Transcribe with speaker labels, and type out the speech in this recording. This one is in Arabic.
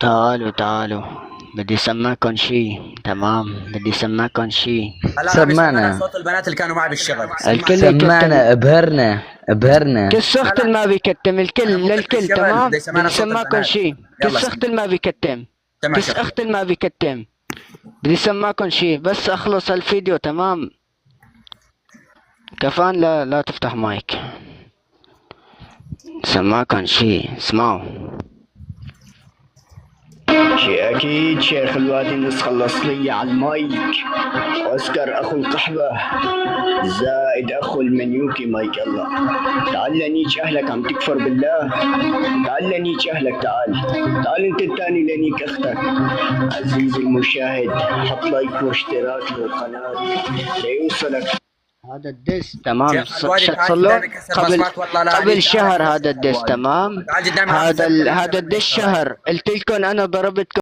Speaker 1: تعالوا تعالوا، بدي سمعكم شي. تمام، بدي سمعكم شي.
Speaker 2: هلا انا
Speaker 3: سمعنا
Speaker 2: صوت البنات اللي كانوا معي بالشغل.
Speaker 1: الكل يكتم.
Speaker 3: سمعنا، ابهرنا ابهرنا.
Speaker 1: كل سخت ما بيكتم، الكل للكل. تمام، بدي سمعكم شي. كل سخت ما بيكتم، كل سخت ما بيكتم. بدي سمعكم شي بس اخلص الفيديو. تمام كفان، لا تفتح مايك. سمعكم شي، اسمعوا. شي اكيد شيخ الوادي النص خلص لي على المايك. اوسكار اخو القحبة زائد اخو المنيوكي مايك. الله تعال لنيك اهلك عم تكفر بالله. تعال لنيك اهلك، تعال انت الثاني لنيك اختك. عزيزي المشاهد، حط لايك واشتراك للقناة ليوصلك هذا الدس. تمام، صار قبل شهر هذا الدس. تمام، هذا الدس شهر. قلت لكم انا ضربتكم